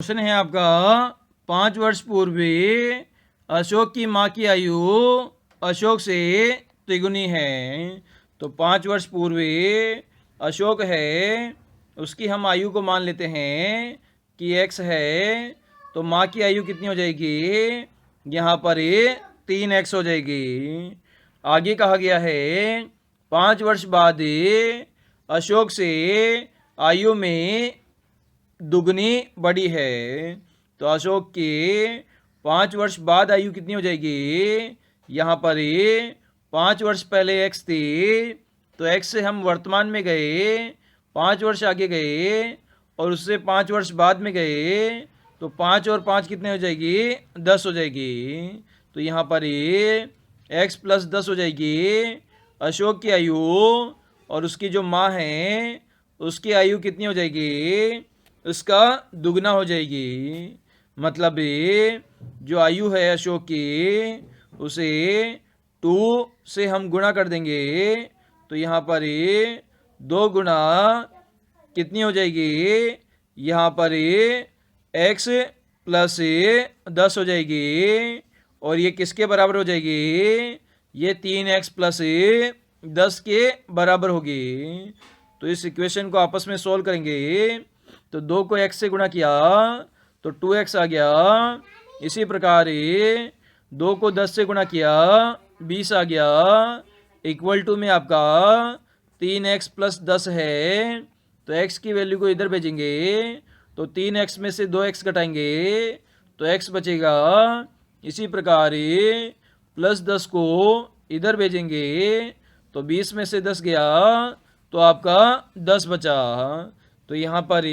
Question है आपका 5 वर्ष पूर्व अशोक की माँ की आयु अशोक से तिगुनी है। तो 5 वर्ष पूर्व अशोक है, उसकी हम आयु को मान लेते हैं कि x है। तो माँ की आयु कितनी हो जाएगी? यहाँ पर 3x हो जाएगी। आगे कहा गया है 5 वर्ष बाद अशोक से आयु में दुगनी बड़ी है। तो अशोक की 5 वर्ष बाद आयु कितनी हो जाएगी? यहाँ पर 5 वर्ष पहले x थी, तो x से हम वर्तमान में गए, 5 वर्ष आगे गए और उससे 5 वर्ष बाद में गए, तो 5 और 5 कितने हो जाएगी? 10 हो जाएगी। तो यहाँ पर x प्लस 10 हो जाएगी। अशोक की आयु और उसकी जो माँ है उसकी आयु कितनी हो जाएगी? उसका दुगना हो जाएगी। मतलब जो आयु है अशोक की उसे 2 से हम गुणा कर देंगे, तो यहाँ पर 2 गुणा कितनी हो जाएगी? यहाँ पर x प्लस 10 हो जाएगी और ये किसके बराबर हो जाएगी? ये 3x प्लस 10 के बराबर होगी। तो इस इक्वेशन को आपस में सोल्व करेंगे। तो 2 को x से गुणा किया तो 2x आ गया। इसी प्रकार 2 को 10 से गुणा किया 20 आ गया। इक्वल टू में आपका 3x प्लस 10 है। तो x की वैल्यू को इधर भेजेंगे, तो 3x में से 2x घटाएंगे तो x बचेगा। इसी प्रकार प्लस 10 को इधर भेजेंगे, तो 20 में से 10 गया तो आपका 10 बचा। तो यहाँ पर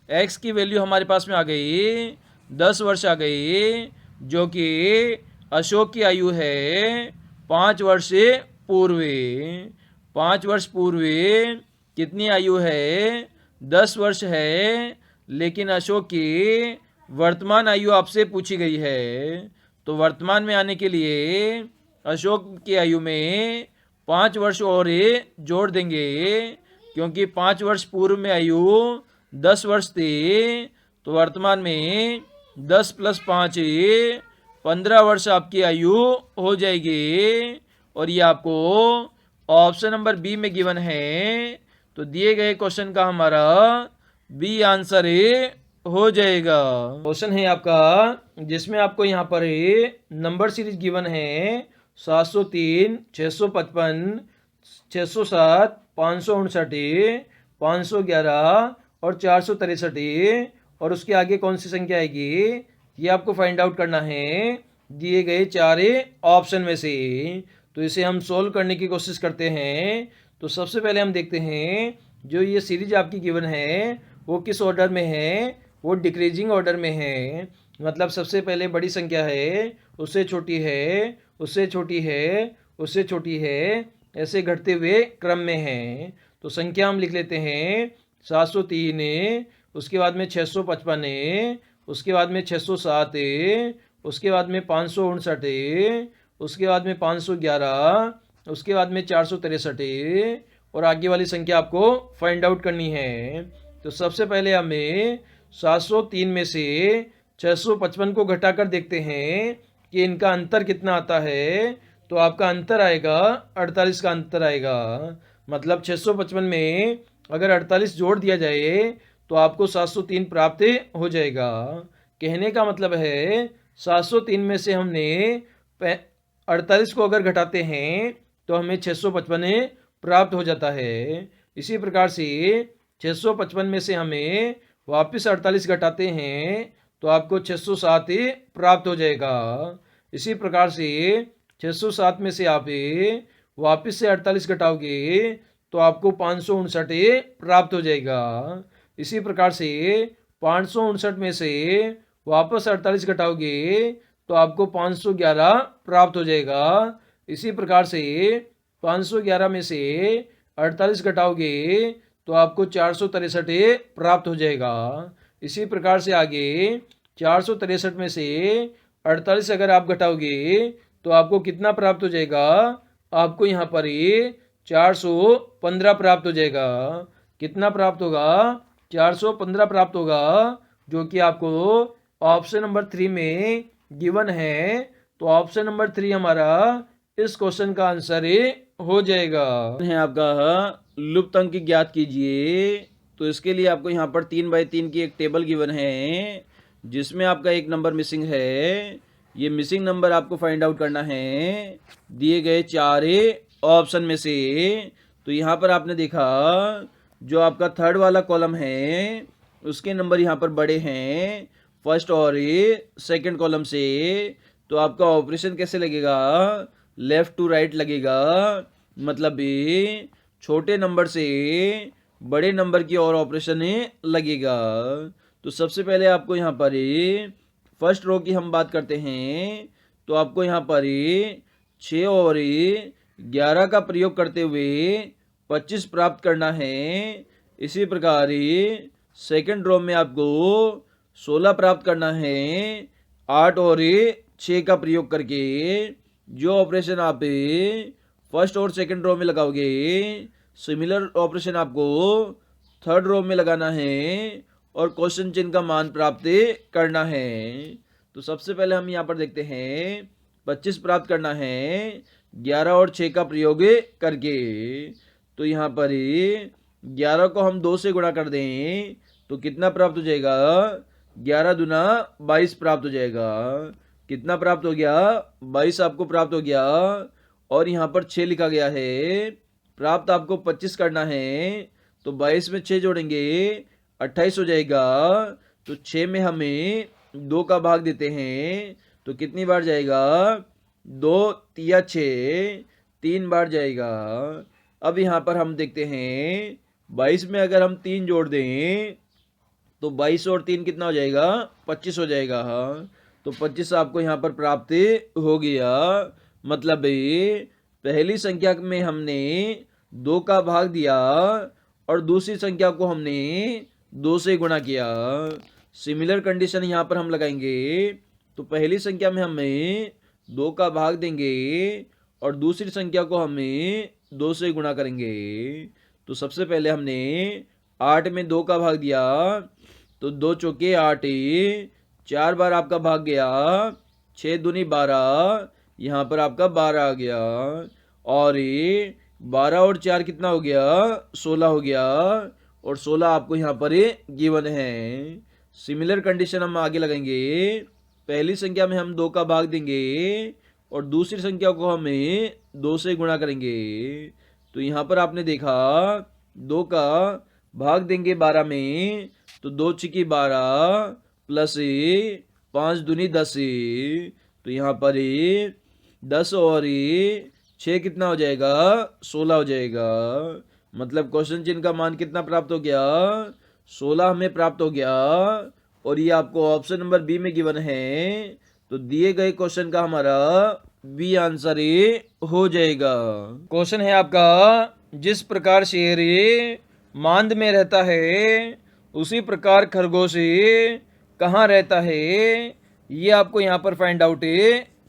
x की वैल्यू हमारे पास में आ गई 10 वर्ष आ गई, जो कि अशोक की आयु है 5 वर्ष पूर्व। 5 वर्ष पूर्व कितनी आयु है? 10 वर्ष है, लेकिन अशोक की वर्तमान आयु आपसे पूछी गई है। तो वर्तमान में आने के लिए अशोक की आयु में 5 वर्ष और जोड़ देंगे, क्योंकि 5 वर्ष पूर्व में आयु 10 वर्ष थी। तो वर्तमान में 10 प्लस 5 15 वर्ष आपकी आयु हो जाएगी। और ये आपको ऑप्शन नंबर बी में गिवन है। तो दिए गए क्वेश्चन का हमारा बी आंसर हो जाएगा। क्वेश्चन है आपका जिसमें आपको यहाँ पर नंबर सीरीज गिवन है 703, 655, 607, 559, 511 और 463, और उसके आगे कौन सी संख्या आएगी ये आपको फाइंड आउट करना है दिए गए 4 ऑप्शन में से। तो इसे हम सोल्व करने की कोशिश करते हैं। तो सबसे पहले हम देखते हैं जो ये सीरीज आपकी गिवन है वो किस ऑर्डर में है? वो डिक्रीजिंग ऑर्डर में है। मतलब सबसे पहले बड़ी संख्या है, उससे छोटी है, उससे छोटी है, उससे छोटी है, ऐसे घटते हुए क्रम में है। तो संख्या हम लिख लेते हैं 703, उसके बाद में 655, उसके बाद में 607, उसके बाद में 559, उसके बाद में 511, उसके बाद में 463, और आगे वाली संख्या आपको फाइंड आउट करनी है। तो सबसे पहले हमें 703 में से 655 को घटाकर देखते हैं कि इनका अंतर कितना आता है। तो आपका अंतर आएगा 48 का अंतर आएगा। मतलब 655 में अगर 48 जोड़ दिया जाए तो आपको 703 प्राप्त हो जाएगा। कहने का मतलब है 703 में से हमने 48 को अगर घटाते हैं तो हमें 655 प्राप्त हो जाता है। इसी प्रकार से 655 में से हमें वापस 48 घटाते हैं तो आपको 607 प्राप्त हो जाएगा। इसी प्रकार से 607 में से आप वापस से 48 घटाओगे तो आपको 559 प्राप्त हो जाएगा। इसी प्रकार से 559 में से वापस 48 घटाओगे तो आपको 511 प्राप्त हो जाएगा। इसी प्रकार से 511 में से 48 घटाओगे तो आपको 463 प्राप्त हो जाएगा। इसी प्रकार से आगे 463 में से 48 अगर आप घटाओगे तो आपको कितना प्राप्त हो जाएगा? आपको यहाँ पर 415 प्राप्त हो जाएगा। कितना प्राप्त होगा? 415 प्राप्त होगा। जो कि आपको ऑप्शन नंबर 3 में गिवन है। तो ऑप्शन नंबर 3 हमारा इस क्वेश्चन का आंसर हो जाएगा। है आपका लुप्त अंक ज्ञात कीजिए। तो इसके लिए आपको यहाँ पर 3/3 की एक टेबल गिवन है, जिसमें आपका एक नंबर मिसिंग है। ये मिसिंग नंबर आपको फाइंड आउट करना है दिए गए 4 ऑप्शन में से। तो यहाँ पर आपने देखा जो आपका थर्ड वाला कॉलम है उसके नंबर यहाँ पर बड़े हैं फर्स्ट और सेकंड कॉलम से। तो आपका ऑपरेशन कैसे लगेगा, लेफ्ट टू राइट लगेगा, मतलब छोटे नंबर से बड़े नंबर की ओर ऑपरेशन लगेगा। तो सबसे पहले आपको यहाँ पर फर्स्ट रो की हम बात करते हैं। तो आपको यहाँ पर 6 और 11 का प्रयोग करते हुए 25 प्राप्त करना है। इसी प्रकार सेकंड रो में आपको 16 प्राप्त करना है 8 और 6 का प्रयोग करके। जो ऑपरेशन आप फर्स्ट और सेकंड रो में लगाओगे सिमिलर ऑपरेशन आपको थर्ड रो में लगाना है और क्वेश्चन चिन्ह का मान प्राप्त करना है। तो सबसे पहले हम यहाँ पर देखते हैं 25 प्राप्त करना है 11 और 6 का प्रयोग करके। तो यहाँ पर 11 को हम 2 से गुणा कर दें तो कितना प्राप्त हो जाएगा, 11 दूना 22 प्राप्त हो जाएगा। कितना प्राप्त हो गया, 22 आपको प्राप्त हो गया। और यहाँ पर 6 लिखा गया है, प्राप्त आपको 25 करना है। तो 22 में 6 जोड़ेंगे 28 हो जाएगा। तो 6 में हमें 2 का भाग देते हैं तो कितनी बार जाएगा, 2 तिया 6, 3 बार जाएगा। अब यहाँ पर हम देखते हैं 22 में अगर हम 3 जोड़ दें तो 22 और 3 कितना हो जाएगा, 25 हो जाएगा। तो 25 आपको यहाँ पर प्राप्त हो गया। मतलब पहली संख्या में हमने 2 का भाग दिया और दूसरी संख्या को हमने 2 से गुणा किया। सिमिलर कंडीशन यहाँ पर हम लगाएंगे। तो पहली संख्या में हमें 2 का भाग देंगे और दूसरी संख्या को हमें 2 से गुणा करेंगे। तो सबसे पहले हमने 8 में 2 का भाग दिया तो 2 चौके 8, 4 बार आपका भाग गया, 6 दूनी 12, यहाँ पर आपका 12 आ गया। और 12 और 4 कितना हो गया, 16 हो गया। और 16 आपको यहाँ पर गिवन है। सिमिलर कंडीशन हम आगे लगाएंगे। पहली संख्या में हम 2 का भाग देंगे और दूसरी संख्या को हमें 2 से गुणा करेंगे। तो यहाँ पर आपने देखा 2 का भाग देंगे 12 में तो 2 छिकी 12 प्लस 5 दूनी 10। तो यहाँ पर 10 और 6 कितना हो जाएगा, 16 हो जाएगा। मतलब क्वेश्चन चिन्ह का मान कितना प्राप्त हो गया, 16 हमें प्राप्त हो गया। और ये आपको ऑप्शन नंबर बी में गिवन है। तो दिए गए क्वेश्चन का हमारा बी आंसर हो जाएगा। क्वेश्चन है आपका, जिस प्रकार शेर मांद में रहता है उसी प्रकार खरगोश कहाँ रहता है, ये आपको यहाँ पर फाइंड आउट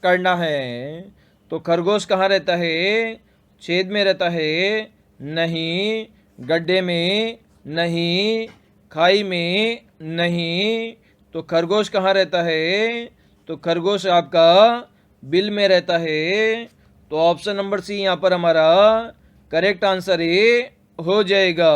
करना है। तो खरगोश कहाँ रहता है, छेद में रहता है, नहीं, गड्ढे में नहीं, खाई में नहीं। तो खरगोश कहाँ रहता है, तो खरगोश आपका बिल में रहता है। तो ऑप्शन नंबर सी यहाँ पर हमारा करेक्ट आंसर हो जाएगा।